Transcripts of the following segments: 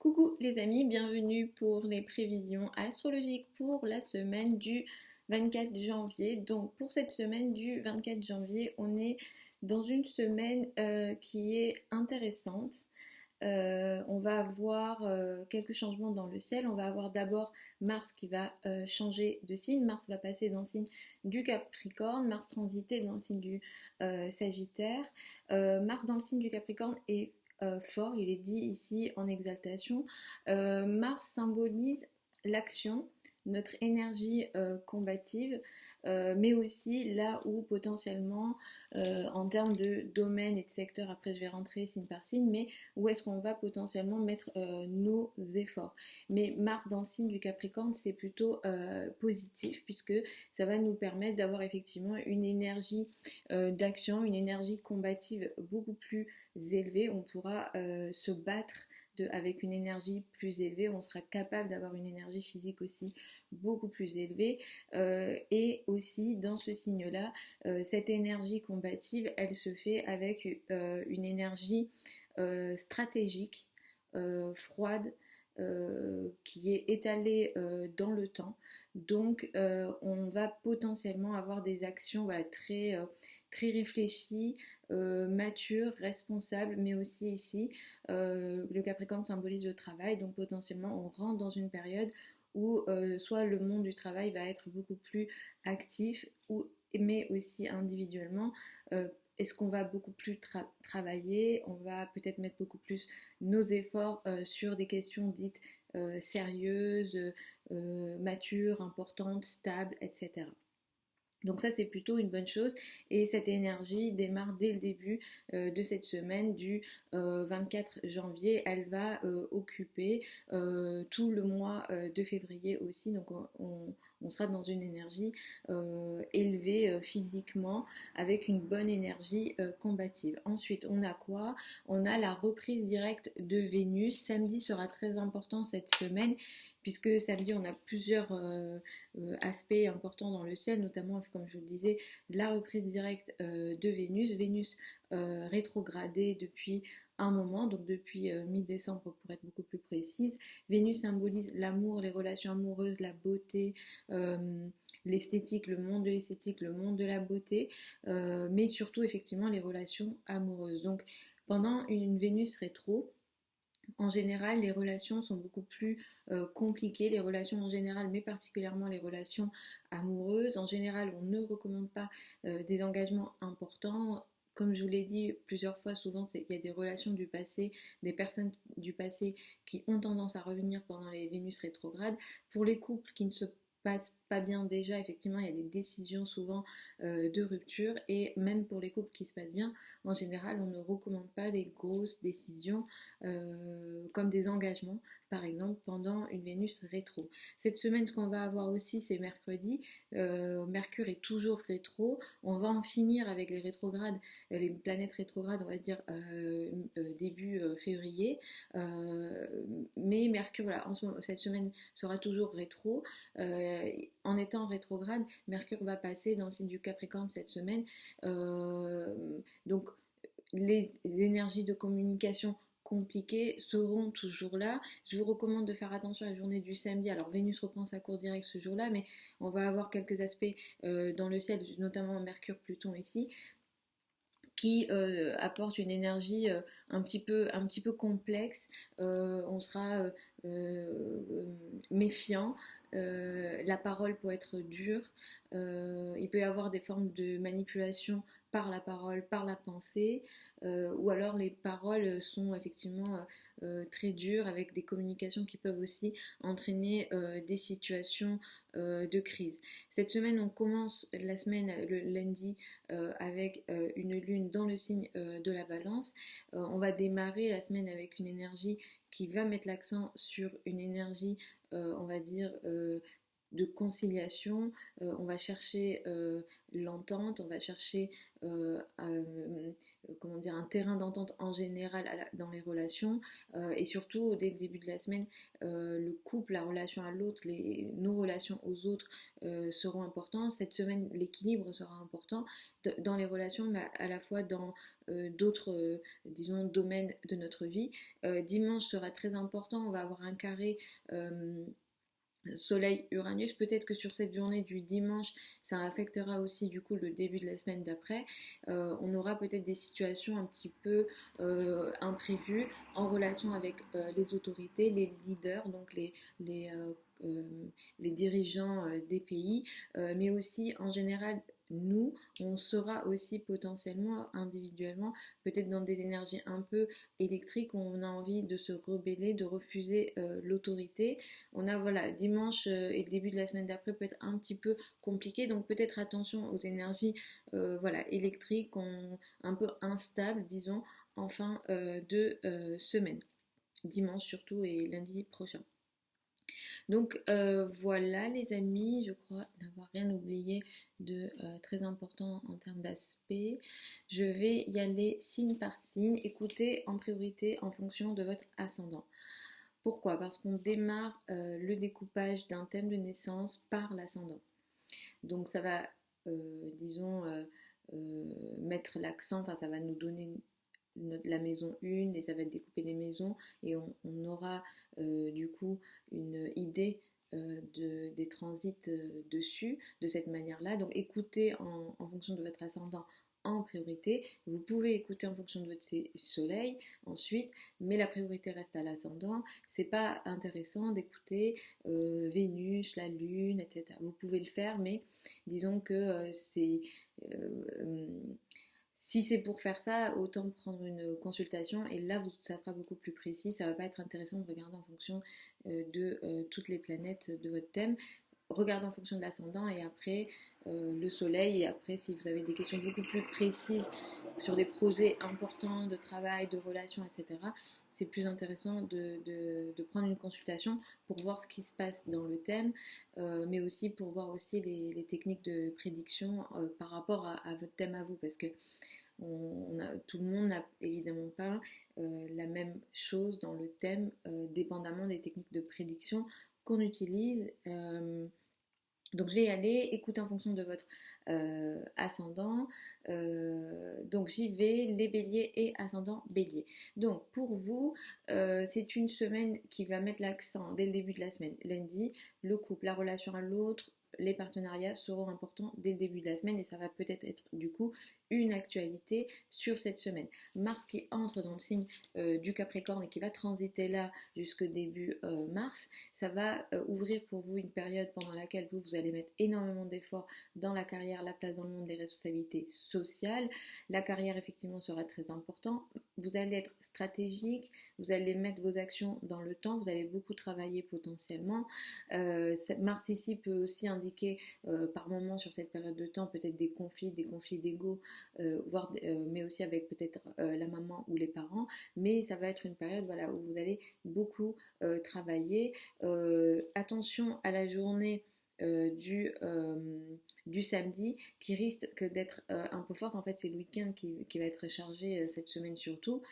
Coucou les amis, bienvenue pour les prévisions astrologiques pour la semaine du 24 janvier. Donc pour cette semaine du 24 janvier, on est dans une semaine qui est intéressante. On va avoir quelques changements dans le ciel. On va avoir d'abord Mars qui va changer de signe. Mars va passer dans le signe du Capricorne. Mars transiter dans le signe du Sagittaire. Mars dans le signe du Capricorne est fort, il est dit ici en exaltation. Mars symbolise l'action, notre énergie combative, mais aussi là où potentiellement, en termes de domaine et de secteur, après je vais rentrer signe par signe, mais où est-ce qu'on va potentiellement mettre nos efforts. Mais Mars dans le signe du Capricorne, c'est plutôt positif, puisque ça va nous permettre d'avoir effectivement une énergie d'action, une énergie combative beaucoup plus élevée. On pourra se battre avec une énergie plus élevée, on sera capable d'avoir une énergie physique aussi beaucoup plus élevée, et aussi dans ce signe-là, cette énergie combative, elle se fait avec une énergie stratégique, froide, qui est étalée dans le temps. Donc on va potentiellement avoir des actions, voilà, très réfléchies, matures, responsables, mais aussi ici, le Capricorne symbolise le travail, donc potentiellement on rentre dans une période où soit le monde du travail va être beaucoup plus actif, mais aussi individuellement. Est-ce qu'on va beaucoup plus travailler? On va peut-être mettre beaucoup plus nos efforts sur des questions dites sérieuses, matures, importantes, stables, etc. Donc ça c'est plutôt une bonne chose, et cette énergie démarre dès le début de cette semaine du 24 janvier. Elle va occuper tout le mois de février aussi, donc on sera dans une énergie élevée physiquement, avec une bonne énergie combative. Ensuite on a quoi? On a la reprise directe de Vénus. Samedi sera très important cette semaine, puisque samedi on a plusieurs aspects importants dans le ciel, notamment comme je vous le disais, la reprise directe de Vénus. Vénus rétrogradée depuis un moment, donc depuis mi-décembre pour être beaucoup plus précise. Vénus symbolise l'amour, les relations amoureuses, la beauté, l'esthétique, le monde de l'esthétique, le monde de la beauté, mais surtout effectivement les relations amoureuses. Donc pendant une Vénus rétro, en général, les relations sont beaucoup plus compliquées, les relations en général, mais particulièrement les relations amoureuses. En général, on ne recommande pas des engagements importants. Comme je vous l'ai dit plusieurs fois, souvent il y a des relations du passé, des personnes du passé qui ont tendance à revenir pendant les Vénus rétrogrades. Pour les couples qui ne se passent pas bien déjà, effectivement, il y a des décisions souvent de rupture, et même pour les couples qui se passent bien, en général, on ne recommande pas des grosses décisions comme des engagements, par exemple, pendant une Vénus rétro. Cette semaine, ce qu'on va avoir aussi, c'est mercredi. Mercure est toujours rétro. On va en finir avec les rétrogrades, les planètes rétrogrades, on va dire début février. Mais Mercure, voilà, cette semaine sera toujours rétro. En étant rétrograde, Mercure va passer dans le signe du Capricorne cette semaine. Donc, les énergies de communication compliquées seront toujours là. Je vous recommande de faire attention à la journée du samedi. Alors Vénus reprend sa course directe ce jour-là, mais on va avoir quelques aspects dans le ciel, notamment Mercure, Pluton ici, qui apportent une énergie un petit peu complexe. On sera méfiant. La parole peut être dure. Il peut y avoir des formes de manipulation par la parole, par la pensée, ou alors les paroles sont effectivement très dures, avec des communications qui peuvent aussi entraîner des situations de crise. Cette semaine, on commence la semaine le lundi avec une lune dans le signe de la Balance. On va démarrer la semaine avec une énergie qui va mettre l'accent sur une énergie, on va dire, de conciliation, on va chercher l'entente, on va chercher comment dire, un terrain d'entente en général dans les relations, et surtout dès le début de la semaine, le couple, la relation à l'autre, nos relations aux autres seront importants. Cette semaine, l'équilibre sera important dans les relations, mais à la fois dans d'autres, disons, domaines de notre vie. Dimanche sera très important, on va avoir un carré Soleil-Uranus, peut-être que sur cette journée du dimanche, ça affectera aussi du coup le début de la semaine d'après. On aura peut-être des situations un petit peu imprévues en relation avec les autorités, les leaders, donc euh, les dirigeants des pays, mais aussi en général nous, on sera aussi potentiellement individuellement, peut-être dans des énergies un peu électriques, où on a envie de se rebeller, de refuser l'autorité. On a voilà, dimanche et le début de la semaine d'après peut être un petit peu compliqué, donc peut-être attention aux énergies voilà, électriques, un peu instables, disons, en fin de semaine, dimanche surtout et lundi prochain. Donc voilà les amis, je crois n'avoir rien oublié de très important en termes d'aspect. Je vais y aller signe par signe, écoutez en priorité en fonction de votre ascendant. Pourquoi? Parce qu'on démarre le découpage d'un thème de naissance par l'ascendant. Donc ça va, disons, mettre l'accent, enfin ça va nous donner la maison 1 et ça va découper les maisons et on aura du coup une idée des transits dessus de cette manière-là. Donc écoutez en fonction de votre ascendant en priorité. Vous pouvez écouter en fonction de votre soleil ensuite, mais la priorité reste à l'ascendant. C'est pas intéressant d'écouter Vénus, la Lune, etc. Vous pouvez le faire, mais disons que euh, si c'est pour faire ça, autant prendre une consultation et là, ça sera beaucoup plus précis. Ça va pas être intéressant de regarder en fonction de toutes les planètes de votre thème. Regardez en fonction de l'ascendant et après le soleil. Et après, si vous avez des questions beaucoup plus précises sur des projets importants de travail, de relations, etc., c'est plus intéressant de prendre une consultation pour voir ce qui se passe dans le thème, mais aussi pour voir aussi les techniques de prédiction par rapport à votre thème à vous, parce que tout le monde n'a évidemment pas la même chose dans le thème, dépendamment des techniques de prédiction qu'on utilise. Donc je vais y aller, écouter en fonction de votre ascendant. Donc j'y vais, les béliers et ascendant bélier. Donc pour vous, c'est une semaine qui va mettre l'accent dès le début de la semaine. Lundi, le couple, la relation à l'autre, les partenariats seront importants dès le début de la semaine et ça va peut-être être du coup une actualité sur cette semaine. Mars qui entre dans le signe du Capricorne et qui va transiter là jusqu'au début mars, ça va ouvrir pour vous une période pendant laquelle vous allez mettre énormément d'efforts dans la carrière, la place dans le monde, les responsabilités sociales. La carrière effectivement sera très importante. Vous allez être stratégique, vous allez mettre vos actions dans le temps, vous allez beaucoup travailler potentiellement. Mars ici peut aussi indiquer par moment sur cette période de temps peut-être des conflits d'ego, mais aussi avec peut-être la maman ou les parents. Mais ça va être une période voilà, où vous allez beaucoup travailler. Attention à la journée du samedi qui risque d'être un peu forte. En fait, c'est le week-end qui va être chargé cette semaine surtout.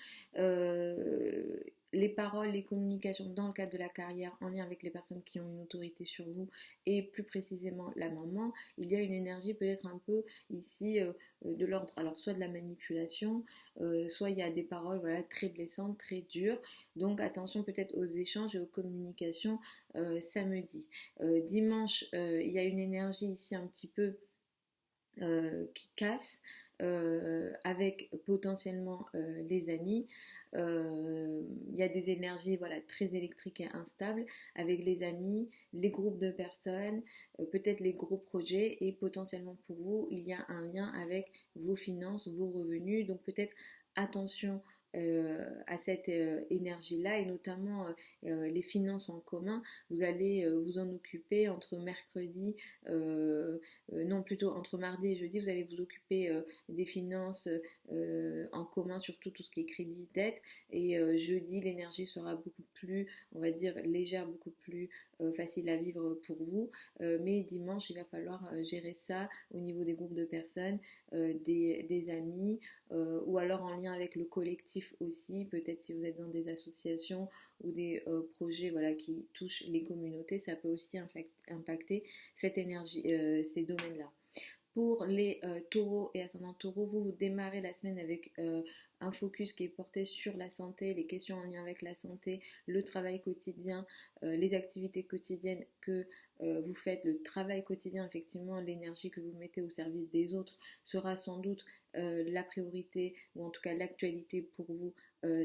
Les paroles, les communications dans le cadre de la carrière en lien avec les personnes qui ont une autorité sur vous et plus précisément la maman, il y a une énergie peut-être un peu ici de l'ordre, alors soit de la manipulation, soit il y a des paroles voilà, très blessantes, très dures, donc attention peut-être aux échanges et aux communications samedi. Dimanche, il y a une énergie ici un petit peu qui casse avec potentiellement les amis. Il y a des énergies voilà, très électriques et instables avec les amis, les groupes de personnes, peut-être les gros projets et potentiellement pour vous, il y a un lien avec vos finances, vos revenus. Donc peut-être attention à cette énergie-là, et notamment les finances en commun. Vous allez vous en occuper entre mercredi, non plutôt entre mardi et jeudi, vous allez vous occuper des finances en commun, surtout tout ce qui est crédit, dette, et jeudi l'énergie sera beaucoup plus, on va dire, légère, beaucoup plus facile à vivre pour vous, mais dimanche il va falloir gérer ça au niveau des groupes de personnes, des amis, ou alors en lien avec le collectif aussi, peut-être si vous êtes dans des associations ou des projets, voilà, qui touchent les communautés, ça peut aussi impacter cette énergie, ces domaines-là. Pour les taureaux et ascendants taureaux, vous démarrez la semaine avec un focus qui est porté sur la santé, les questions en lien avec la santé, le travail quotidien, les activités quotidiennes que vous faites, le travail quotidien, effectivement, l'énergie que vous mettez au service des autres sera sans doute la priorité, ou en tout cas l'actualité pour vous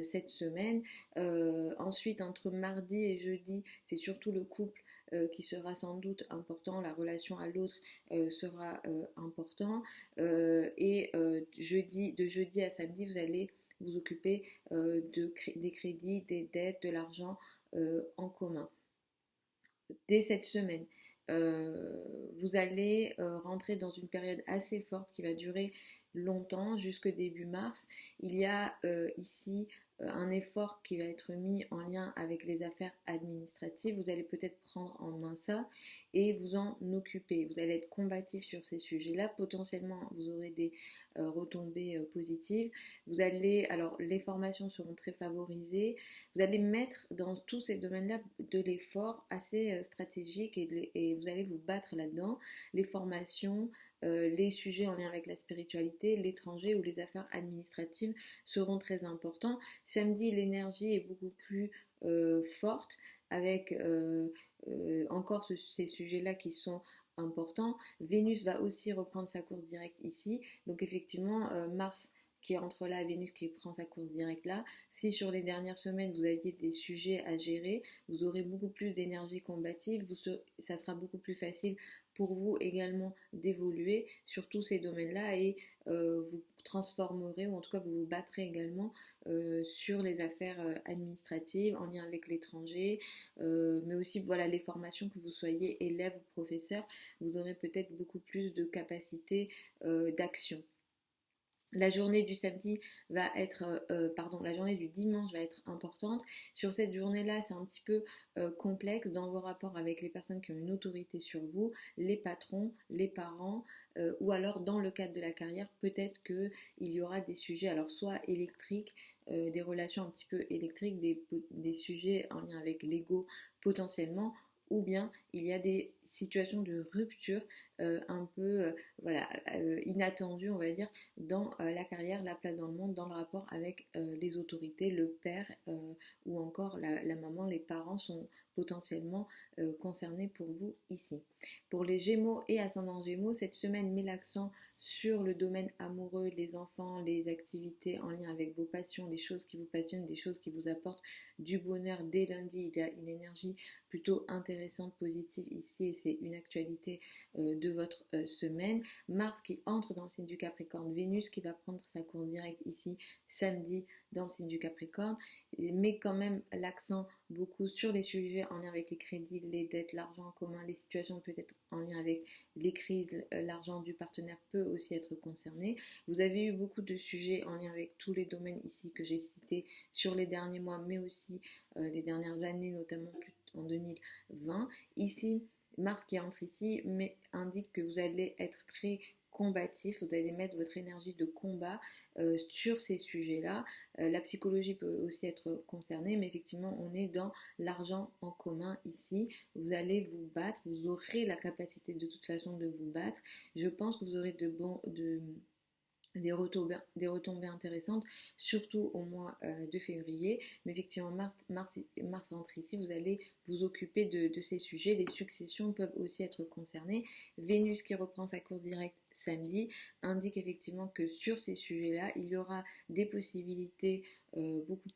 cette semaine. Ensuite, entre mardi et jeudi, c'est surtout le couple qui sera sans doute important, la relation à l'autre sera important, et de jeudi à samedi, vous allez vous occuper des crédits, des dettes, de l'argent en commun. Dès cette semaine, vous allez rentrer dans une période assez forte qui va durer longtemps, jusque début mars. Il y a ici un effort qui va être mis en lien avec les affaires administratives. Vous allez peut-être prendre en main ça et vous en occuper. Vous allez être combatif sur ces sujets-là. Potentiellement, vous aurez des retombées positives. Alors les formations seront très favorisées. Vous allez mettre dans tous ces domaines-là de l'effort assez stratégique, et vous allez vous battre là-dedans. Les formations, les sujets en lien avec la spiritualité, l'étranger ou les affaires administratives seront très importants. Samedi, l'énergie est beaucoup plus forte, avec encore ces sujets-là qui sont importants. Vénus va aussi reprendre sa course directe ici, donc effectivement Mars qui entre là, Vénus qui prend sa course directe là. Si sur les dernières semaines vous aviez des sujets à gérer, vous aurez beaucoup plus d'énergie combative, ça sera beaucoup plus facile pour vous également d'évoluer sur tous ces domaines-là, et vous transformerez, ou en tout cas vous vous battrez également sur les affaires administratives en lien avec l'étranger, mais aussi voilà, les formations, que vous soyez élève ou professeur, vous aurez peut-être beaucoup plus de capacité d'action. La journée du samedi va être, la journée du dimanche va être importante. Sur cette journée-là, c'est un petit peu complexe dans vos rapports avec les personnes qui ont une autorité sur vous, les patrons, les parents, ou alors dans le cadre de la carrière, peut-être qu'il y aura des sujets, alors soit électriques, des relations un petit peu électriques, des sujets en lien avec l'ego potentiellement, ou bien il y a des situations de rupture un peu inattendues, on va dire, dans la carrière, la place dans le monde, dans le rapport avec les autorités, le père, ou encore la maman, les parents sont potentiellement concernés pour vous ici. Pour les Gémeaux et ascendants Gémeaux, cette semaine met l'accent sur le domaine amoureux, les enfants, les activités en lien avec vos passions, les choses qui vous passionnent, des choses qui vous apportent du bonheur. Dès lundi, il y a une énergie plutôt intéressante, positive ici, et c'est une actualité de votre semaine. Mars qui entre dans le signe du Capricorne, Vénus qui va prendre sa course directe ici samedi dans le signe du Capricorne, met quand même l'accent beaucoup sur les sujets en lien avec les crédits, les dettes, l'argent en commun, les situations peut-être en lien avec les crises, l'argent du partenaire peut aussi être concerné. Vous avez eu beaucoup de sujets en lien avec tous les domaines ici que j'ai cités sur les derniers mois, mais aussi les dernières années, notamment en 2020. Ici, Mars qui entre ici indique que vous allez être très combatif, vous allez mettre votre énergie de combat sur ces sujets-là. La psychologie peut aussi être concernée, mais effectivement, on est dans l'argent en commun ici. Vous allez vous battre, vous aurez la capacité de toute façon de vous battre. Je pense que vous aurez des retombées intéressantes, surtout au mois de février. Mais effectivement, Mars rentre ici, vous allez vous occuper de ces sujets. Les successions peuvent aussi être concernées. Vénus qui reprend sa course directe samedi indique effectivement que sur ces sujets-là, il y aura des possibilités beaucoup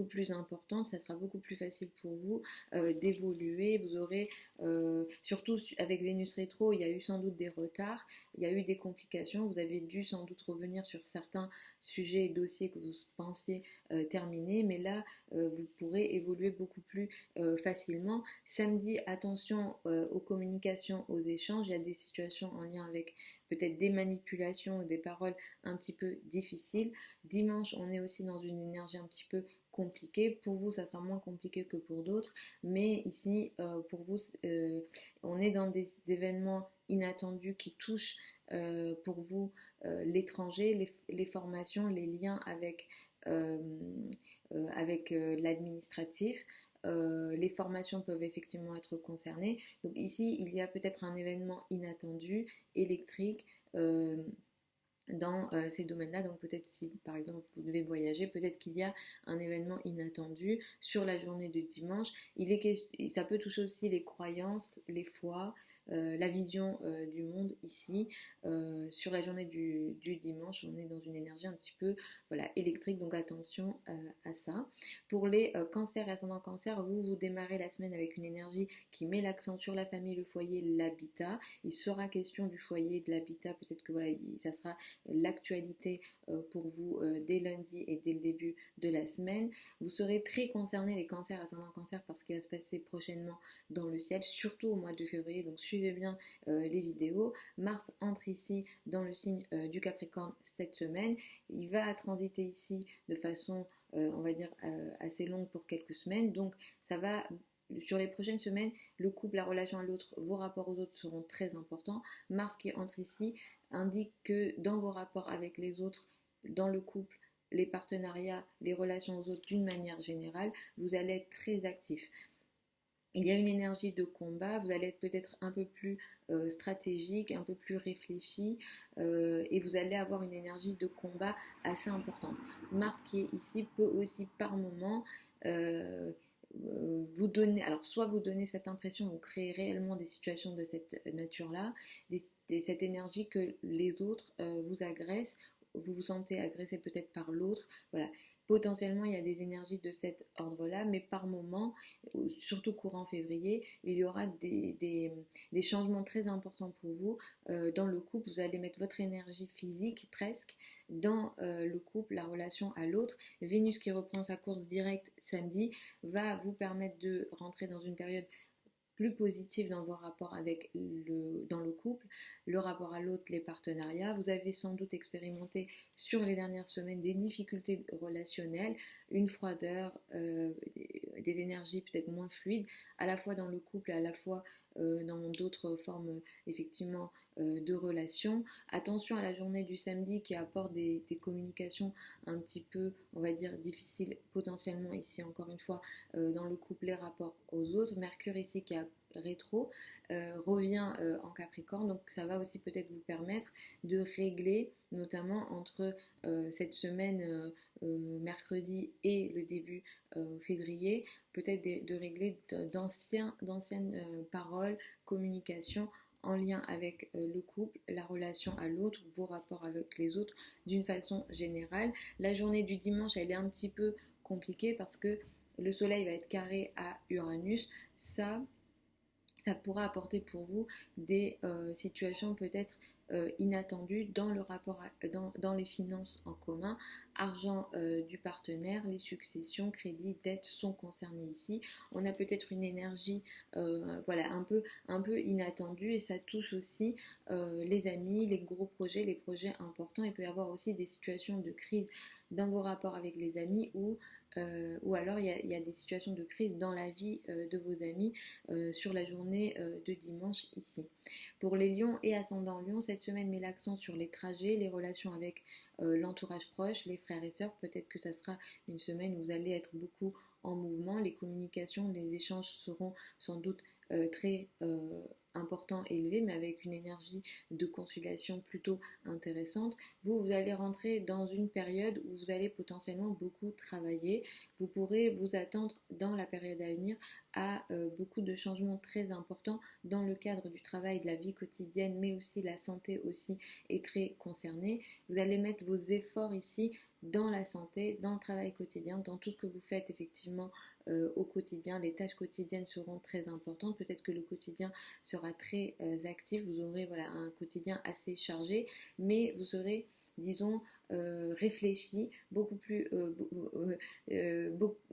plus importantes. Ça sera beaucoup plus facile pour vous d'évoluer. Vous aurez, surtout avec Vénus rétro, il y a eu sans doute des retards, il y a eu des complications. Vous avez dû sans doute revenir sur certains sujets et dossiers que vous pensiez terminés, mais là, vous pourrez évoluer beaucoup plus facilement. Samedi, attention aux communications, aux échanges. Il y a des situations en lien avec peut-être des manipulations ou des paroles un petit peu difficiles. Dimanche, on est aussi dans une énergie un petit peu compliquée. Pour vous, ça sera moins compliqué que pour d'autres, mais ici, pour vous, on est dans des événements inattendus qui touchent pour vous l'étranger, les formations, les liens euh, avec l'administratif. Les formations peuvent effectivement être concernées. Donc ici, il y a peut-être un événement inattendu, électrique, dans ces domaines-là. Donc peut-être si par exemple vous devez voyager, peut-être qu'il y a un événement inattendu sur la journée du dimanche. Ça peut toucher aussi les croyances, les foi, la vision du monde ici. Sur la journée du dimanche, on est dans une énergie un petit peu voilà, électrique, donc attention à ça. Pour les cancers et ascendant cancer, vous démarrez la semaine avec une énergie qui met l'accent sur la famille, le foyer, l'habitat. Il sera question du foyer, de l'habitat, peut-être que voilà, ça sera l'actualité pour vous dès lundi et dès le début de la semaine. Vous serez très concernés les cancers, ascendant cancer, parce qu'il va se passer prochainement dans le ciel, surtout au mois de février, donc suivez bien les vidéos. Mars entre ici dans le signe du Capricorne cette semaine. Il va transiter ici de façon, on va dire, assez longue pour quelques semaines, donc ça va... Sur les prochaines semaines, le couple, la relation à l'autre, vos rapports aux autres seront très importants. Mars qui entre ici indique que dans vos rapports avec les autres, dans le couple, les partenariats, les relations aux autres d'une manière générale, vous allez être très actif. Il y a une énergie de combat, vous allez être peut-être un peu plus stratégique, un peu plus réfléchi et vous allez avoir une énergie de combat assez importante. Mars qui est ici peut aussi par moment vous donner, alors soit vous donner cette impression, vous créez réellement des situations de cette nature-là, cette énergie que les autres vous agressent, vous vous sentez agressé peut-être par l'autre, voilà. Potentiellement, il y a des énergies de cet ordre-là, mais par moment, surtout courant février, il y aura des changements très importants pour vous. Dans le couple, vous allez mettre votre énergie physique presque dans le couple, la relation à l'autre. Vénus qui reprend sa course directe samedi va vous permettre de rentrer dans une période plus positive dans vos rapports dans le couple, le rapport à l'autre, les partenariats. Vous avez sans doute expérimenté sur les dernières semaines des difficultés relationnelles, une froideur, des énergies peut-être moins fluides, à la fois dans le couple et à la fois dans d'autres formes effectivement de relations. Attention à la journée du samedi qui apporte des communications un petit peu, on va dire, difficiles potentiellement ici encore une fois dans le couple, les rapports aux autres. Mercure ici qui a rétro revient en Capricorne, donc ça va aussi peut-être vous permettre de régler notamment entre cette semaine mercredi et le début février, peut-être de régler d'anciennes paroles, communications en lien avec le couple, la relation à l'autre, vos rapports avec les autres d'une façon générale. La journée du dimanche, elle est un petit peu compliquée parce que le soleil va être carré à Uranus. Ça pourra apporter pour vous des situations peut-être inattendues dans le rapport dans les finances en commun, argent du partenaire, les successions, crédits, dettes sont concernés ici. On a peut-être une énergie voilà, un peu inattendue et ça touche aussi les amis, les gros projets, les projets importants. Il peut y avoir aussi des situations de crise dans vos rapports avec les amis ou alors il y a des situations de crise dans la vie de vos amis sur la journée de dimanche ici. Pour les lions et ascendants lions, cette semaine met l'accent sur les trajets, les relations avec l'entourage proche, les frères et sœurs. Peut-être que ça sera une semaine où vous allez être beaucoup en mouvement, les communications, les échanges seront sans doute très importants, élevés, mais avec une énergie de conciliation plutôt intéressante. Vous allez rentrer dans une période où vous allez potentiellement beaucoup travailler. Vous pourrez vous attendre dans la période à venir à beaucoup de changements très importants dans le cadre du travail, de la vie quotidienne, mais aussi la santé aussi est très concernée. Vous allez mettre vos efforts ici dans la santé, dans le travail quotidien, dans tout ce que vous faites effectivement au quotidien. Les tâches quotidiennes seront très importantes. Peut-être que le quotidien sera très actif. Vous aurez voilà, un quotidien assez chargé, mais vous serez, disons, réfléchi, beaucoup plus,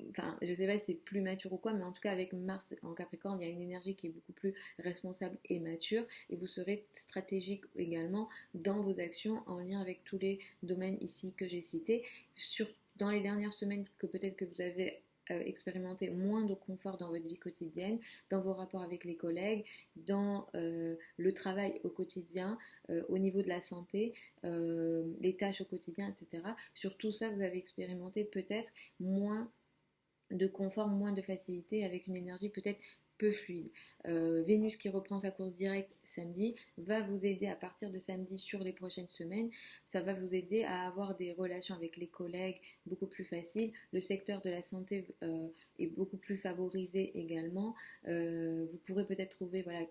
enfin, je sais pas si c'est plus mature ou quoi, mais en tout cas avec Mars en Capricorne, il y a une énergie qui est beaucoup plus responsable et mature, et vous serez stratégique également dans vos actions en lien avec tous les domaines ici que j'ai cités. Dans les dernières semaines, que peut-être que vous avez expérimenter moins de confort dans votre vie quotidienne, dans vos rapports avec les collègues, dans le travail au quotidien, au niveau de la santé, les tâches au quotidien, etc. Sur tout ça, vous avez expérimenté peut-être moins de confort, moins de facilité, avec une énergie peut-être peu fluide. Vénus qui reprend sa course directe samedi va vous aider à partir de samedi sur les prochaines semaines. Ça va vous aider à avoir des relations avec les collègues beaucoup plus faciles. Le secteur de la santé est beaucoup plus favorisé également. Vous pourrez peut-être trouver voilà,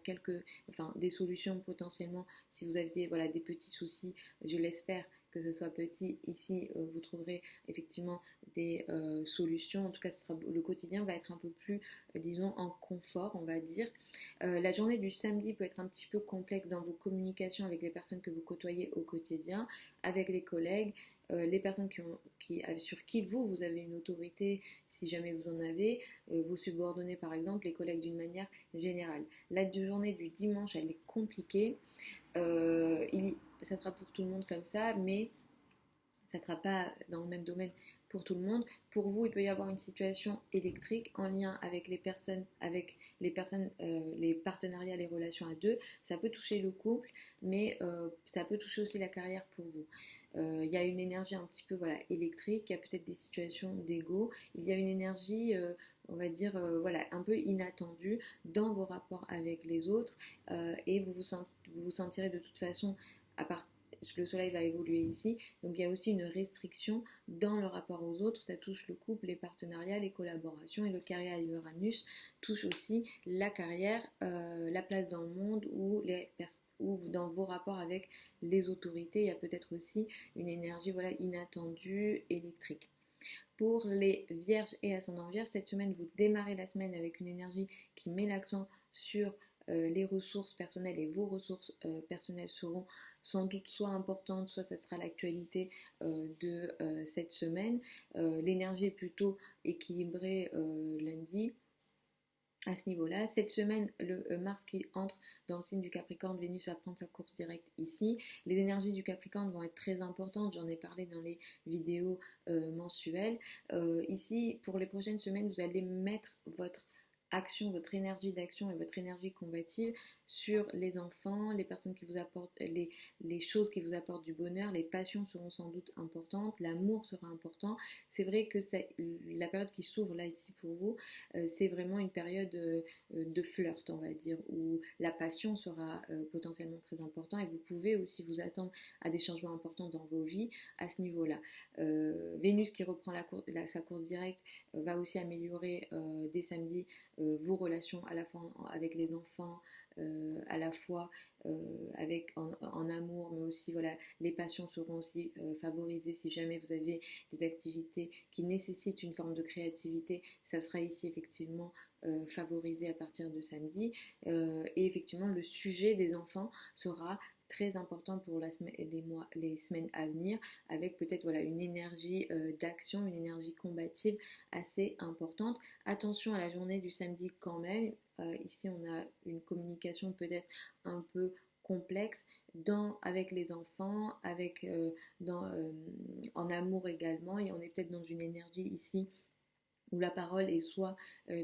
des solutions potentiellement si vous aviez voilà, des petits soucis, je l'espère que ce soit petit. Ici, vous trouverez effectivement des solutions. En tout cas, le quotidien va être un peu plus, disons, en confort, on va dire. La journée du samedi peut être un petit peu complexe dans vos communications avec les personnes que vous côtoyez au quotidien, avec les collègues, les personnes sur qui vous avez une autorité, si jamais vous en avez, vos subordonnés par exemple, les collègues d'une manière générale. La journée du dimanche, elle est compliquée. Ça sera pour tout le monde comme ça, mais ça ne sera pas dans le même domaine pour tout le monde. Pour vous, il peut y avoir une situation électrique en lien avec les partenariats, les relations à deux. Ça peut toucher le couple, mais ça peut toucher aussi la carrière pour vous. Il y a une énergie un petit peu voilà, électrique, il y a peut-être des situations d'ego, il y a une énergie on va dire voilà, un peu inattendue dans vos rapports avec les autres et vous vous sentirez de toute façon à part le soleil va évoluer ici, donc il y a aussi une restriction dans le rapport aux autres, ça touche le couple, les partenariats, les collaborations, et le carré à Uranus touche aussi la carrière, la place dans le monde ou dans vos rapports avec les autorités, il y a peut-être aussi une énergie voilà, inattendue, électrique. Pour les vierges et ascendants vierges, cette semaine, vous démarrez la semaine avec une énergie qui met l'accent sur les ressources personnelles, et vos ressources personnelles seront sans doute soit importantes, soit ça sera l'actualité de cette semaine. L'énergie est plutôt équilibrée lundi. À ce niveau-là, cette semaine, le Mars qui entre dans le signe du Capricorne, Vénus va prendre sa course directe ici. Les énergies du Capricorne vont être très importantes, j'en ai parlé dans les vidéos mensuelles. Ici, pour les prochaines semaines, vous allez mettre votre action, votre énergie d'action et votre énergie combative sur les enfants, les personnes qui vous apportent, les choses qui vous apportent du bonheur, les passions seront sans doute importantes, l'amour sera important. C'est vrai que la période qui s'ouvre là ici pour vous, c'est vraiment une période de flirt, on va dire, où la passion sera potentiellement très importante, et vous pouvez aussi vous attendre à des changements importants dans vos vies à ce niveau-là. Vénus qui reprend sa course directe va aussi améliorer dès samedi vos relations à la fois avec les enfants, à la fois en amour, mais aussi voilà, les passions seront aussi favorisées. Si jamais vous avez des activités qui nécessitent une forme de créativité, ça sera ici effectivement favorisé à partir de samedi. Et effectivement, le sujet des enfants sera très important pour les semaines à venir, avec peut-être voilà, une énergie d'action, une énergie combative assez importante. Attention à la journée du samedi quand même. Ici, on a une communication peut-être un peu complexe avec les enfants, en amour également, et on est peut-être dans une énergie ici où la parole est soit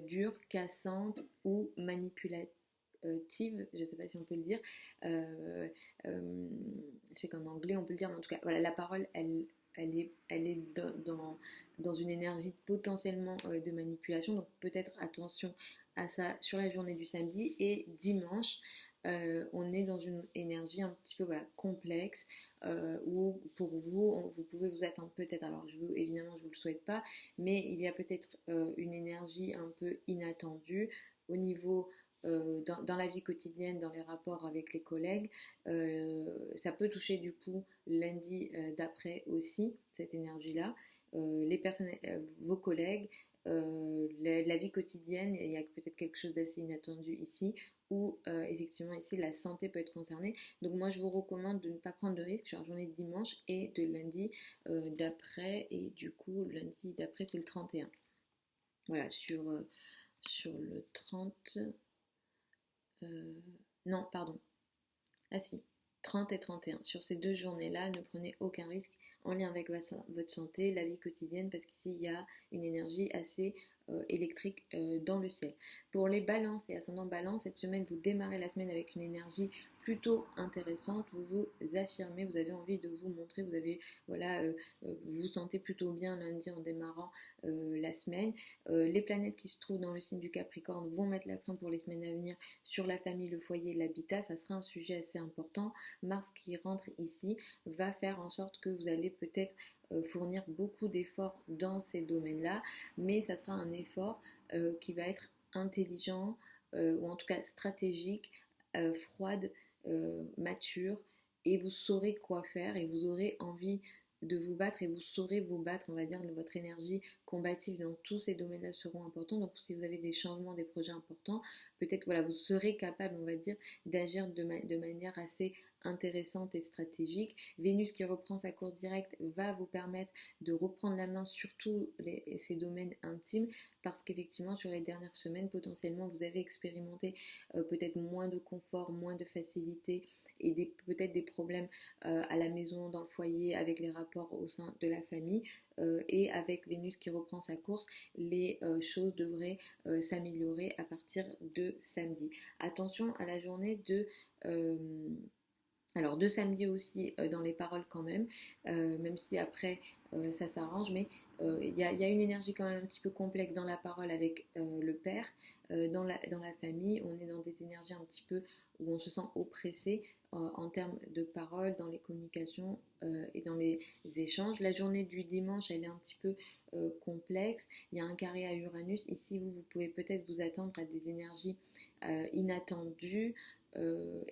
dure, cassante ou manipulative, je ne sais pas si on peut le dire. Je sais qu'en anglais on peut le dire, mais en tout cas, voilà, la parole, elle est dans une énergie potentiellement de manipulation, donc peut-être attention à ça sur la journée du samedi. Et dimanche, on est dans une énergie un petit peu voilà, complexe, où pour vous, vous pouvez vous attendre peut-être, alors évidemment je ne vous le souhaite pas, mais il y a peut-être une énergie un peu inattendue au niveau dans la vie quotidienne, dans les rapports avec les collègues. Ça peut toucher du coup lundi d'après aussi, cette énergie-là. Les personnes, vos collègues, la vie quotidienne, il y a peut-être quelque chose d'assez inattendu ici, où effectivement ici la santé peut être concernée. Donc moi je vous recommande de ne pas prendre de risques sur la journée de dimanche et de lundi d'après, et du coup lundi d'après c'est le 31. Voilà, sur le 30... non, pardon. Ah si, 30 et 31. Sur ces deux journées-là, ne prenez aucun risque en lien avec votre santé, la vie quotidienne, parce qu'ici, il y a une énergie assez électrique dans le ciel. Pour les balances et ascendants balance, cette semaine, vous démarrez la semaine avec une énergie plutôt intéressante, vous vous affirmez, vous avez envie de vous montrer, vous vous sentez plutôt bien lundi en démarrant la semaine. Les planètes qui se trouvent dans le signe du Capricorne vont mettre l'accent pour les semaines à venir sur la famille, le foyer, l'habitat. Ça sera un sujet assez important. Mars qui rentre ici va faire en sorte que vous allez peut-être fournir beaucoup d'efforts dans ces domaines-là, mais ça sera un effort qui va être intelligent, ou en tout cas stratégique, froide, mature, et vous saurez quoi faire et vous aurez envie de vous battre et vous saurez vous battre, on va dire, votre énergie combative dans tous ces domaines-là seront importants. Donc si vous avez des changements, des projets importants, peut-être voilà, vous serez capable, on va dire, d'agir de manière assez intéressante et stratégique. Vénus qui reprend sa course directe va vous permettre de reprendre la main sur tous ces domaines intimes, parce qu'effectivement sur les dernières semaines, potentiellement vous avez expérimenté peut-être moins de confort, moins de facilité, et peut-être des problèmes à la maison, dans le foyer, avec les rapports au sein de la famille. Et avec Vénus qui reprend sa course, les choses devraient s'améliorer à partir de samedi. Attention à la journée de samedi aussi dans les paroles quand même si après ça s'arrange, mais il y a une énergie quand même un petit peu complexe dans la parole avec le père, dans la famille, on est dans des énergies un petit peu où on se sent oppressé en termes de paroles, dans les communications et dans les échanges. La journée du dimanche, elle est un petit peu complexe, il y a un carré à Uranus, ici vous pouvez peut-être vous attendre à des énergies inattendues,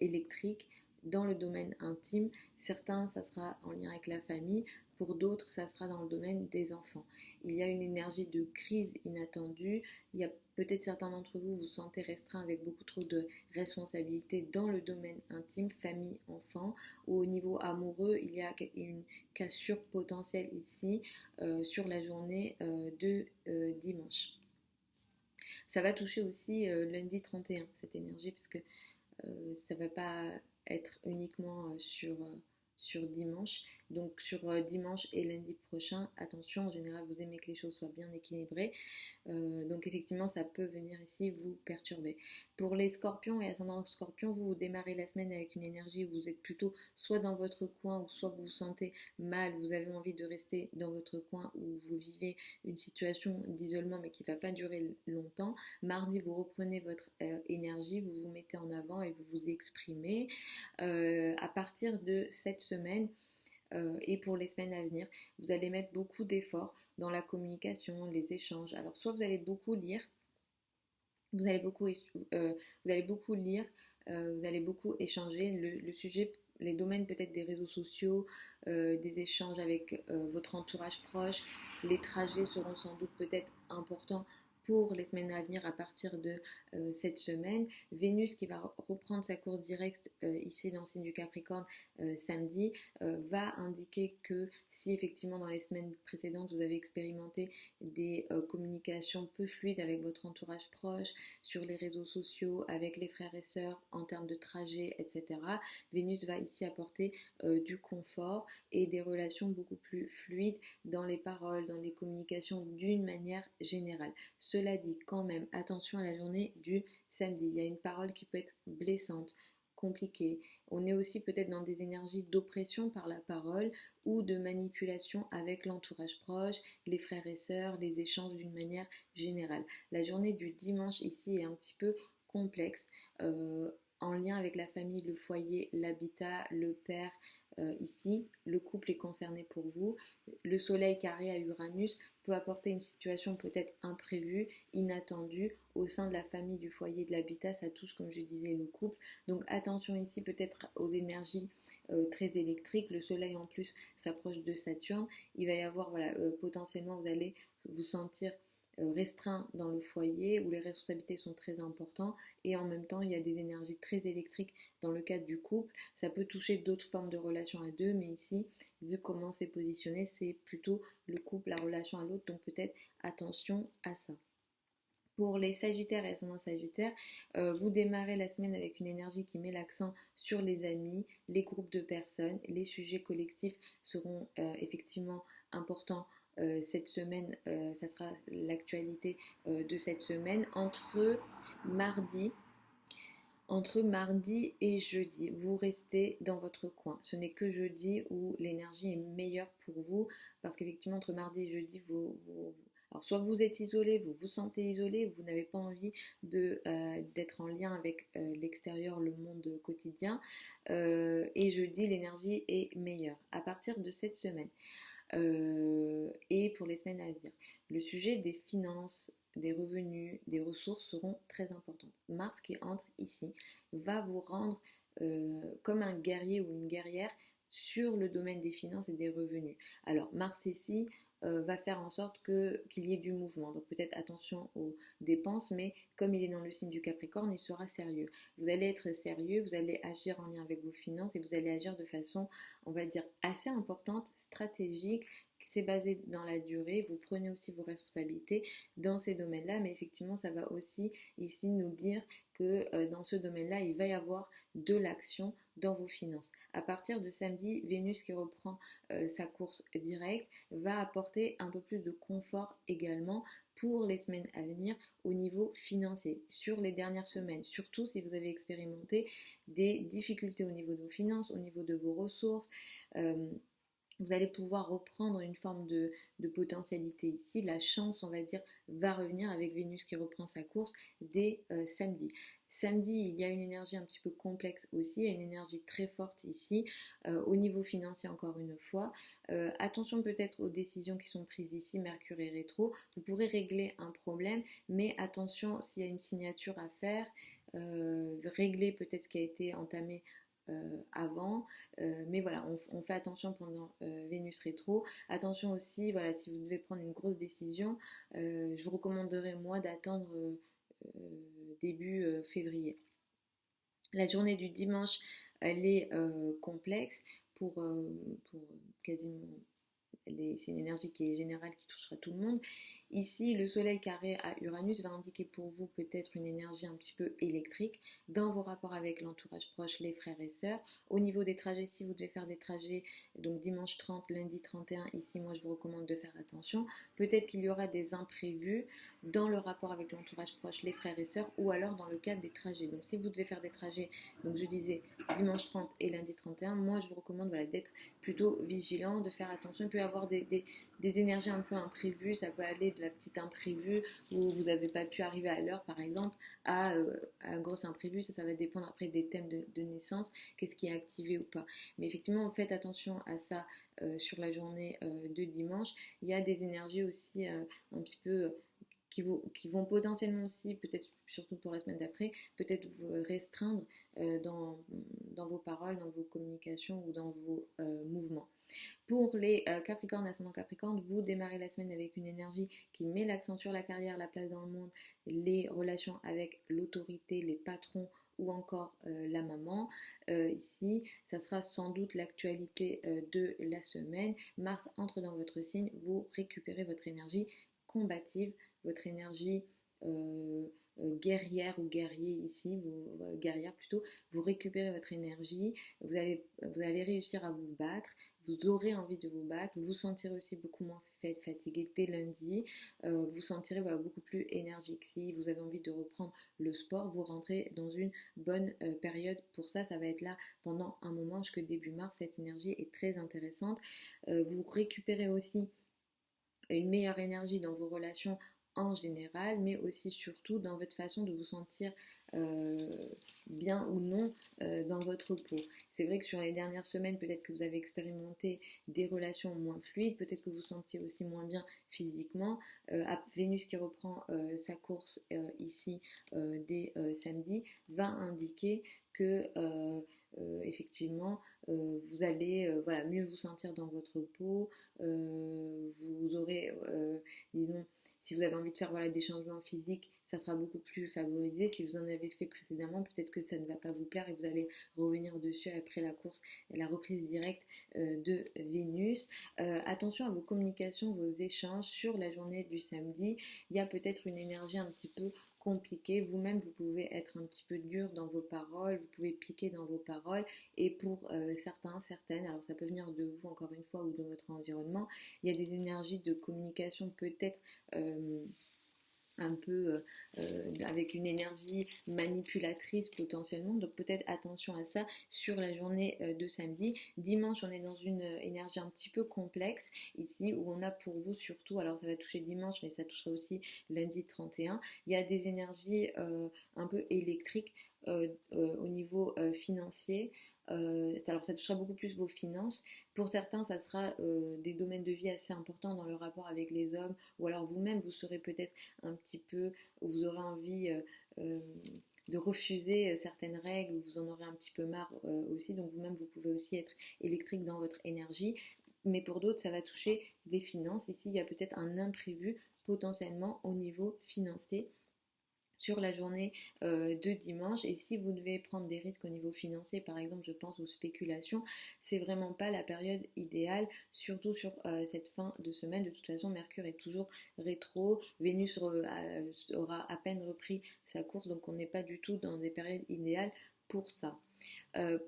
électriques, dans le domaine intime. Certains, ça sera en lien avec la famille, pour d'autres, ça sera dans le domaine des enfants. Il y a une énergie de crise inattendue, il y a peut-être certains d'entre vous vous sentez restreints avec beaucoup trop de responsabilités dans le domaine intime, famille, enfant, ou au niveau amoureux, il y a une cassure potentielle ici sur la journée de dimanche. Ça va toucher aussi lundi 31, cette énergie, parce que ça ne va pas être uniquement sur dimanche. Donc sur dimanche et lundi prochain, attention, en général vous aimez que les choses soient bien équilibrées. Donc effectivement ça peut venir ici vous perturber. Pour les scorpions et ascendant scorpion, vous démarrez la semaine avec une énergie où vous êtes plutôt soit dans votre coin, ou soit vous vous sentez mal, vous avez envie de rester dans votre coin, ou vous vivez une situation d'isolement mais qui ne va pas durer longtemps. Mardi, vous reprenez votre énergie, vous vous mettez en avant et vous vous exprimez. À partir de cette semaine et pour les semaines à venir, vous allez mettre beaucoup d'efforts dans la communication, les échanges. Alors soit vous allez beaucoup lire, vous allez beaucoup lire, vous allez beaucoup échanger. Le sujet, les domaines peut-être des réseaux sociaux, des échanges avec votre entourage proche, les trajets seront sans doute peut-être importants pour les semaines à venir à partir de cette semaine. Vénus qui va reprendre sa course directe ici dans le signe du Capricorne samedi va indiquer que si effectivement dans les semaines précédentes vous avez expérimenté des communications peu fluides avec votre entourage proche, sur les réseaux sociaux, avec les frères et sœurs, en termes de trajet, etc. Vénus va ici apporter du confort et des relations beaucoup plus fluides dans les paroles, dans les communications d'une manière générale. Cela dit, quand même, attention à la journée du samedi. Il y a une parole qui peut être blessante, compliqué. On est aussi peut-être dans des énergies d'oppression par la parole ou de manipulation avec l'entourage proche, les frères et sœurs, les échanges d'une manière générale. La journée du dimanche ici est un petit peu complexe, en lien avec la famille, le foyer, l'habitat, le père. Ici, le couple est concerné pour vous. Le soleil carré à Uranus peut apporter une situation peut-être imprévue, inattendue au sein de la famille, du foyer, de l'habitat. Ça touche, comme je disais, le couple. Donc attention ici peut-être aux énergies très électriques. Le soleil en plus s'approche de Saturne. Il va y avoir, voilà, potentiellement vous allez vous sentir restreint dans le foyer où les responsabilités sont très importantes et en même temps il y a des énergies très électriques dans le cadre du couple. Ça peut toucher d'autres formes de relations à deux, mais ici, vu comment c'est positionné, c'est plutôt le couple, la relation à l'autre, donc peut-être attention à ça. Pour les Sagittaires et ascendant Sagittaire, vous démarrez la semaine avec une énergie qui met l'accent sur les amis, les groupes de personnes. Les sujets collectifs seront effectivement importants cette semaine. Ça sera l'actualité de cette semaine. Entre mardi et jeudi, vous restez dans votre coin. Ce n'est que jeudi où l'énergie est meilleure pour vous parce qu'effectivement, entre mardi et jeudi, alors soit vous êtes isolé, vous vous sentez isolé, vous n'avez pas envie d'être en lien avec l'extérieur, le monde quotidien. Et jeudi, l'énergie est meilleure à partir de cette semaine. Et pour les semaines à venir. Le sujet des finances, des revenus, des ressources seront très importantes. Mars qui entre ici va vous rendre comme un guerrier ou une guerrière sur le domaine des finances et des revenus. Alors Mars ici va faire en sorte qu'il y ait du mouvement. Donc peut-être attention aux dépenses, mais comme il est dans le signe du Capricorne, il sera sérieux. Vous allez être sérieux, vous allez agir en lien avec vos finances et vous allez agir de façon, on va dire, assez importante, stratégique. C'est basé dans la durée, vous prenez aussi vos responsabilités dans ces domaines-là, mais effectivement, ça va aussi ici nous dire que dans ce domaine-là, il va y avoir de l'action dans vos finances. À partir de samedi, Vénus qui reprend sa course directe va apporter un peu plus de confort également pour les semaines à venir au niveau financier, sur les dernières semaines, surtout si vous avez expérimenté des difficultés au niveau de vos finances, au niveau de vos ressources. Vous allez pouvoir reprendre une forme de potentialité ici. La chance, on va dire, va revenir avec Vénus qui reprend sa course dès samedi. Samedi, il y a une énergie un petit peu complexe aussi, il y a une énergie très forte ici, au niveau financier encore une fois. Attention peut-être aux décisions qui sont prises ici, Mercure est rétro. Vous pourrez régler un problème, mais attention s'il y a une signature à faire, régler peut-être ce qui a été entamé avant, mais voilà, on fait attention pendant Vénus rétro. Attention aussi, voilà, si vous devez prendre une grosse décision, je vous recommanderais moi d'attendre début février. La journée du dimanche, elle est complexe pour quasiment. C'est une énergie qui est générale, qui touchera tout le monde. Ici, le soleil carré à Uranus va indiquer pour vous peut-être une énergie un petit peu électrique dans vos rapports avec l'entourage proche, les frères et sœurs. Au niveau des trajets, si vous devez faire des trajets, donc dimanche 30, lundi 31, ici, moi, je vous recommande de faire attention. Peut-être qu'il y aura des imprévus dans le rapport avec l'entourage proche, les frères et sœurs, ou alors dans le cadre des trajets. Donc, si vous devez faire des trajets, donc je disais dimanche 30 et lundi 31, moi, je vous recommande d'être plutôt vigilant, de faire attention. Il peut y avoir des énergies un peu imprévues, ça peut aller de la petite imprévue où vous n'avez pas pu arriver à l'heure par exemple à un gros imprévu, ça va dépendre après des thèmes de naissance, qu'est-ce qui est activé ou pas. Mais effectivement, faites attention à ça sur la journée de dimanche. Il y a des énergies aussi un petit peu qui vont potentiellement aussi, peut-être surtout pour la semaine d'après, peut-être vous restreindre dans vos paroles, dans vos communications ou dans vos mouvements. Pour les Capricornes, ascendant Capricorne, vous démarrez la semaine avec une énergie qui met l'accent sur la carrière, la place dans le monde, les relations avec l'autorité, les patrons ou encore la maman. Ici, ça sera sans doute l'actualité de la semaine. Mars entre dans votre signe, vous récupérez votre énergie combative, votre énergie guerrière ou guerrier ici, guerrière plutôt, vous récupérez votre énergie, vous allez réussir à vous battre, vous aurez envie de vous battre, vous vous sentirez aussi beaucoup moins fatigué dès lundi, vous sentirez voilà, beaucoup plus énergique. Si vous avez envie de reprendre le sport, vous rentrez dans une bonne période pour ça. Ça va être là pendant un moment jusque début mars. Cette énergie est très intéressante. Vous récupérez aussi une meilleure énergie dans vos relations en général, mais aussi surtout dans votre façon de vous sentir euh, bien ou non dans votre peau. C'est vrai que sur les dernières semaines, peut-être que vous avez expérimenté des relations moins fluides, peut-être que vous vous sentiez aussi moins bien physiquement. Vénus qui reprend sa course ici dès samedi va indiquer que effectivement vous allez voilà, mieux vous sentir dans votre peau, vous aurez, disons, si vous avez envie de faire voilà, des changements physiques, ça sera beaucoup plus favorisé. Si vous en avez fait précédemment, peut-être que ça ne va pas vous plaire et vous allez revenir dessus après la course et la reprise directe de Vénus. Attention à vos communications, vos échanges sur la journée du samedi. Il y a peut-être une énergie un petit peu compliqué. Vous-même, vous pouvez être un petit peu dur dans vos paroles, vous pouvez piquer dans vos paroles. Et pour certains, certaines, alors ça peut venir de vous encore une fois ou de votre environnement, il y a des énergies de communication peut-être un peu avec une énergie manipulatrice potentiellement, donc peut-être attention à ça sur la journée de samedi. Dimanche, on est dans une énergie un petit peu complexe ici, où on a pour vous surtout, alors ça va toucher dimanche, mais ça touchera aussi lundi 31, il y a des énergies un peu électriques au niveau financier. Alors ça touchera beaucoup plus vos finances. Pour certains, ça sera des domaines de vie assez importants dans le rapport avec les hommes, ou alors vous-même, vous serez peut-être un petit peu, vous aurez envie euh, de refuser certaines règles, vous en aurez un petit peu marre aussi, donc vous-même, vous pouvez aussi être électrique dans votre énergie. Mais pour d'autres, ça va toucher les finances. Ici, il y a peut-être un imprévu potentiellement au niveau financier sur la journée de dimanche. Et si vous devez prendre des risques au niveau financier, par exemple je pense aux spéculations, c'est vraiment pas la période idéale, surtout sur cette fin de semaine. De toute façon, Mercure est toujours rétro, Vénus aura à peine repris sa course, donc on n'est pas du tout dans des périodes idéales pour ça.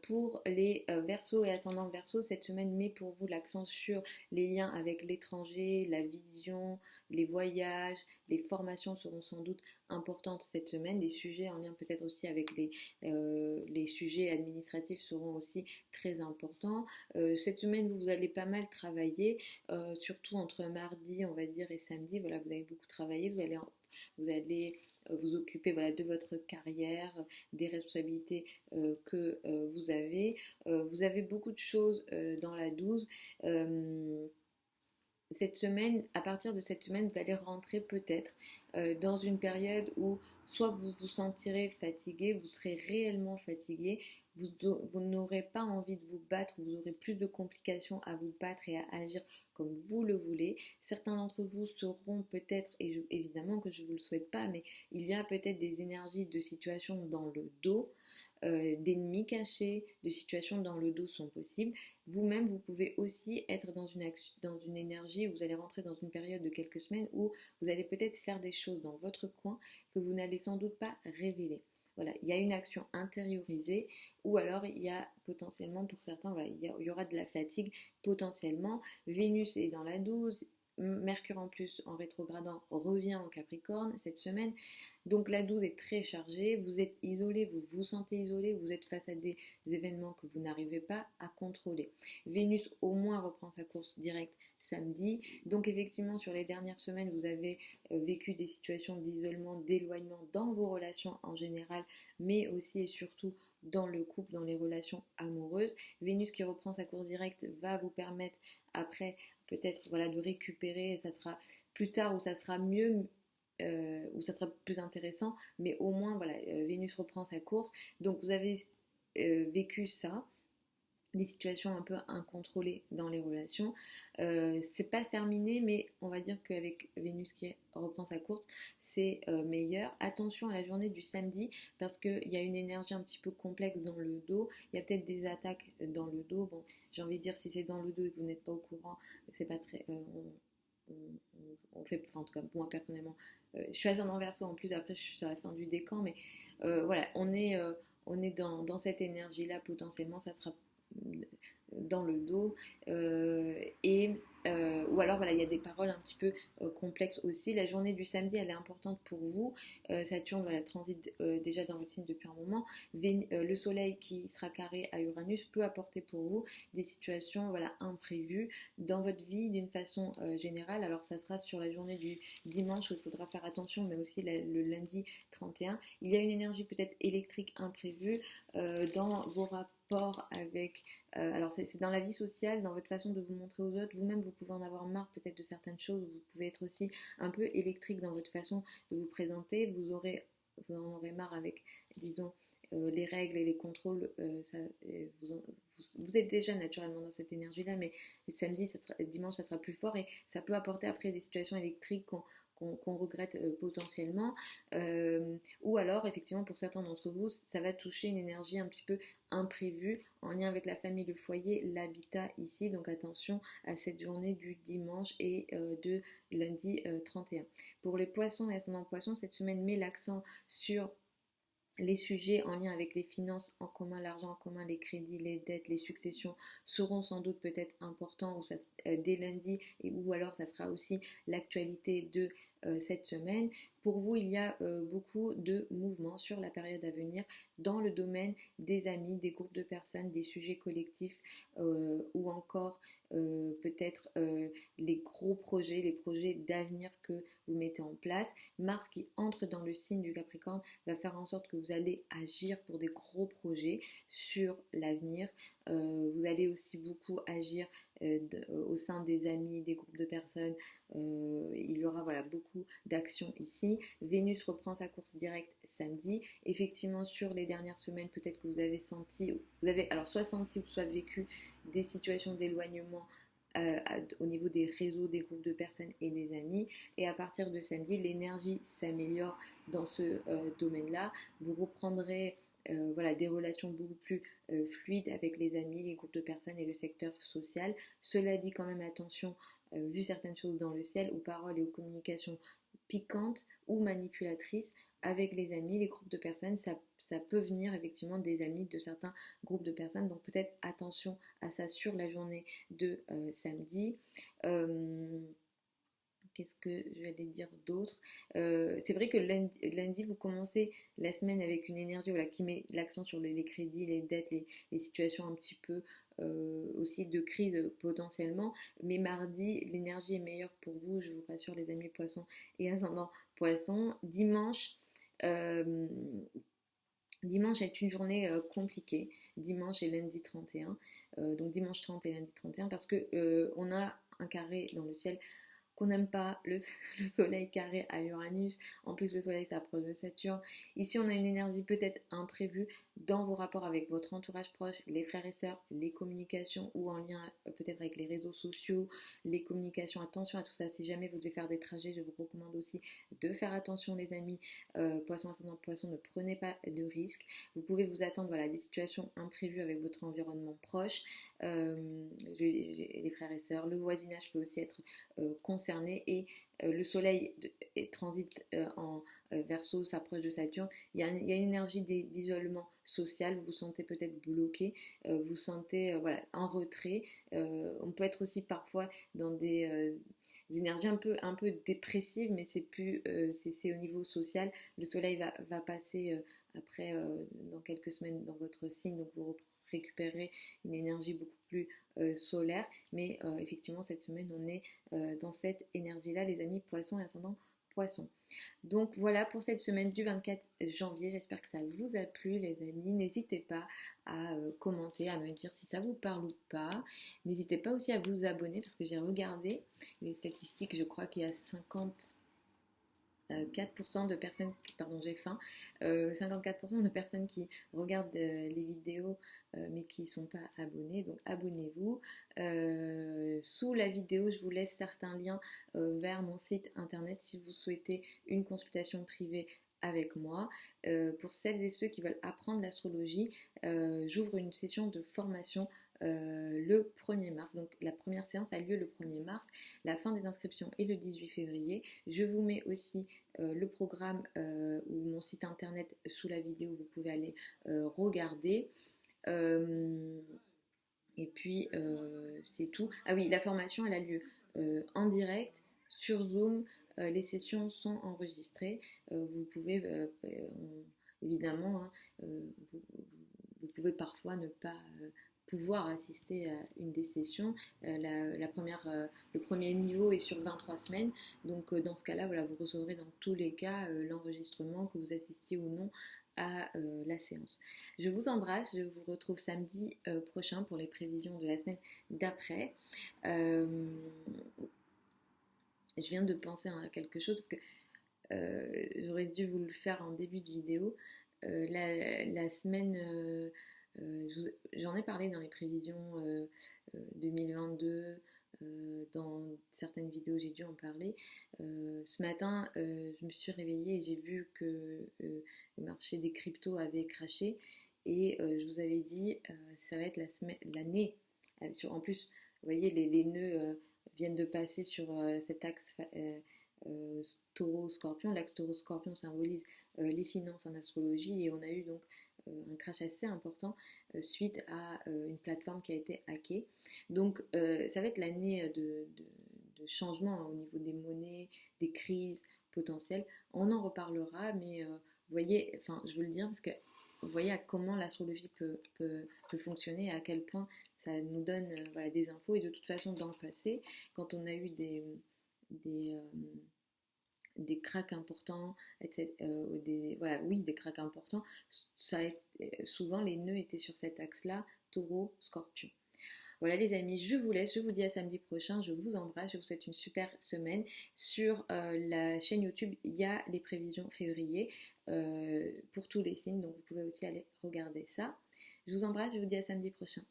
Pour les Verseaux et ascendants Verseaux, cette semaine met pour vous l'accent sur les liens avec l'étranger, la vision, les voyages, les formations seront sans doute importantes cette semaine. Les sujets en lien peut-être aussi avec les sujets administratifs seront aussi très importants. Cette semaine, vous allez pas mal travailler, surtout entre mardi, on va dire, et samedi. Voilà, vous allez beaucoup travailler, vous allez vous occuper voilà, de votre carrière, des responsabilités que vous avez. Vous avez beaucoup de choses dans la 12. Cette semaine, à partir de cette semaine, vous allez rentrer peut-être dans une période où soit vous vous sentirez fatigué, vous serez réellement fatigué, vous n'aurez pas envie de vous battre, vous aurez plus de complications à vous battre et à agir comme vous le voulez. Certains d'entre vous seront peut-être, et évidemment que je ne vous le souhaite pas, mais il y a peut-être des énergies de situation dans le dos, d'ennemis cachés, de situations dans le dos sont possibles. Vous-même, vous pouvez aussi être dans une énergie où vous allez rentrer dans une période de quelques semaines où vous allez peut-être faire des choses dans votre coin que vous n'allez sans doute pas révéler. Voilà, il y a une action intériorisée ou alors il y a potentiellement pour certains, voilà, il y aura de la fatigue potentiellement. Vénus est dans la 12, Mercure en plus en rétrogradant revient en Capricorne cette semaine. Donc la 12 est très chargée, vous êtes isolé, vous vous sentez isolé, vous êtes face à des événements que vous n'arrivez pas à contrôler. Vénus au moins reprend sa course directe samedi. Donc effectivement sur les dernières semaines vous avez vécu des situations d'isolement, d'éloignement dans vos relations en général, mais aussi et surtout dans le couple, dans les relations amoureuses. Vénus qui reprend sa course directe va vous permettre après peut-être voilà, de récupérer, ça sera plus tard où ça sera mieux, où ça sera plus intéressant, mais au moins voilà, Vénus reprend sa course, donc vous avez vécu ça, des situations un peu incontrôlées dans les relations. C'est pas terminé, mais on va dire qu'avec Vénus qui reprend sa course, c'est meilleur. Attention à la journée du samedi, parce qu'il y a une énergie un petit peu complexe dans le dos. Il y a peut-être des attaques dans le dos. Bon, j'ai envie de dire, si c'est dans le dos et que vous n'êtes pas au courant, c'est pas très. On fait, enfin, en tout cas moi personnellement, je suis ascendant Verseau en plus, après je suis sur la fin du décan, mais voilà, on est dans cette énergie là, potentiellement ça sera dans le dos ou alors voilà, il y a des paroles un petit peu complexes aussi. La journée du samedi, elle est importante pour vous. Saturne voilà, transite déjà dans votre signe depuis un moment. Le soleil qui sera carré à Uranus peut apporter pour vous des situations voilà, imprévues dans votre vie d'une façon générale. Alors ça sera sur la journée du dimanche où il faudra faire attention, mais aussi le lundi 31. Il y a une énergie peut-être électrique imprévue dans vos rapports avec... alors c'est dans la vie sociale, dans votre façon de vous montrer aux autres. Vous-même, vous pouvez en avoir marre peut-être de certaines choses. Vous pouvez être aussi un peu électrique dans votre façon de vous présenter. Vous en aurez marre avec, disons, les règles et les contrôles, vous êtes déjà naturellement dans cette énergie-là, mais samedi, dimanche, ça sera plus fort et ça peut apporter après des situations électriques qu'on regrette potentiellement. Ou alors, effectivement, pour certains d'entre vous, ça va toucher une énergie un petit peu imprévue en lien avec la famille, le foyer, l'habitat ici. Donc attention à cette journée du dimanche et de lundi 31. Pour les poissons et ascendants poissons, cette semaine met l'accent sur les sujets en lien avec les finances en commun, l'argent en commun, les crédits, les dettes, les successions seront sans doute peut-être importants dès lundi ou alors ça sera aussi l'actualité de cette semaine. Pour vous, il y a beaucoup de mouvements sur la période à venir dans le domaine des amis, des groupes de personnes, des sujets collectifs ou encore peut-être les gros projets, les projets d'avenir que vous mettez en place. Mars qui entre dans le signe du Capricorne va faire en sorte que vous allez agir pour des gros projets sur l'avenir. Vous allez aussi beaucoup agir au sein des amis, des groupes de personnes. Il y aura voilà, beaucoup d'actions ici. Vénus reprend sa course directe samedi. Effectivement, sur les dernières semaines, peut-être que vous avez alors soit senti ou soit vécu des situations d'éloignement au niveau des réseaux, des groupes de personnes et des amis. Et à partir de samedi, l'énergie s'améliore dans ce domaine-là. Vous reprendrez voilà, des relations beaucoup plus fluides avec les amis, les groupes de personnes et le secteur social. Cela dit quand même attention, vu certaines choses dans le ciel, aux paroles et aux communications piquantes ou manipulatrices avec les amis, les groupes de personnes, ça peut venir effectivement des amis de certains groupes de personnes, donc peut-être attention à ça sur la journée de samedi. Qu'est-ce que je vais aller dire d'autre? C'est vrai que lundi, vous commencez la semaine avec une énergie voilà, qui met l'accent sur les crédits, les dettes, les situations un petit peu aussi de crise potentiellement. Mais mardi, l'énergie est meilleure pour vous, je vous rassure les amis poissons et ascendant poissons. Dimanche est une journée compliquée, dimanche et lundi 31, donc dimanche 30 et lundi 31, parce que on a un carré dans le ciel qu'on n'aime pas, le soleil carré à Uranus, en plus le soleil s'approche de Saturne. Ici on a une énergie peut-être imprévue dans vos rapports avec votre entourage proche, les frères et sœurs, les communications ou en lien peut-être avec les réseaux sociaux, les communications, attention à tout ça. Si jamais vous devez faire des trajets, je vous recommande aussi de faire attention les amis, poisson ascendant poisson, ne prenez pas de risques. Vous pouvez vous attendre voilà, à des situations imprévues avec votre environnement proche, les frères et sœurs, le voisinage peut aussi être concerné et le soleil transite en Verseau, s'approche de Saturne. Il y a une énergie d'isolement social, vous vous sentez peut-être bloqué, vous vous sentez voilà, en retrait. On peut être aussi parfois dans des énergies un peu dépressives, mais c'est au niveau social. Le soleil va passer après dans quelques semaines dans votre signe, donc vous récupérez une énergie beaucoup plus solaire, mais effectivement cette semaine on est dans cette énergie là les amis poissons et ascendant poissons. Donc voilà pour cette semaine du 24 janvier, j'espère que ça vous a plu les amis, n'hésitez pas à commenter, à me dire si ça vous parle ou pas, n'hésitez pas aussi à vous abonner parce que j'ai regardé les statistiques, je crois qu'il y a 54% de personnes, pardon j'ai faim, 54% de personnes qui regardent les vidéos mais qui ne sont pas abonnés, donc abonnez-vous. Sous la vidéo je vous laisse certains liens vers mon site internet si vous souhaitez une consultation privée avec moi. Pour celles et ceux qui veulent apprendre l'astrologie, j'ouvre une session de formation le 1er mars. Donc la première séance a lieu le 1er mars. La fin des inscriptions est le 18 février. Je vous mets aussi le programme ou mon site internet sous la vidéo, vous pouvez aller regarder. Et puis, c'est tout. Ah oui, la formation, elle a lieu en direct, sur Zoom. Les sessions sont enregistrées. Vous pouvez, évidemment, hein, vous, vous pouvez parfois ne pas pouvoir assister à une des sessions. Le premier niveau est sur 23 semaines. Donc, dans ce cas-là, voilà, vous recevrez dans tous les cas l'enregistrement, que vous assistiez ou non à la séance. Je vous embrasse, je vous retrouve samedi prochain pour les prévisions de la semaine d'après. Euh, je viens de penser à quelque chose parce que j'aurais dû vous le faire en début de vidéo. La semaine, j'en ai parlé dans les prévisions 2022, dans certaines vidéos j'ai dû en parler. Ce matin, je me suis réveillée et j'ai vu que le marché des cryptos avait craché. Et je vous avais dit, ça va être l'année. En plus, vous voyez, les nœuds viennent de passer sur cet axe taureau-scorpion. L'axe taureau-scorpion symbolise les finances en astrologie et on a eu donc un crash assez important suite à une plateforme qui a été hackée. Donc ça va être l'année de changement au niveau des monnaies, des crises potentielles. On en reparlera, mais vous voyez, enfin je veux le dire parce que vous voyez à comment l'astrologie peut fonctionner et à quel point ça nous donne voilà, des infos. Et de toute façon, dans le passé, quand on a eu des, euh, des cracks importants, etc., voilà, oui, des cracks importants, souvent les nœuds étaient sur cet axe-là, taureau, scorpion. Voilà les amis, je vous laisse, je vous dis à samedi prochain, je vous embrasse, je vous souhaite une super semaine. Sur la chaîne YouTube, il y a les prévisions février pour tous les signes, donc vous pouvez aussi aller regarder ça. Je vous embrasse, je vous dis à samedi prochain.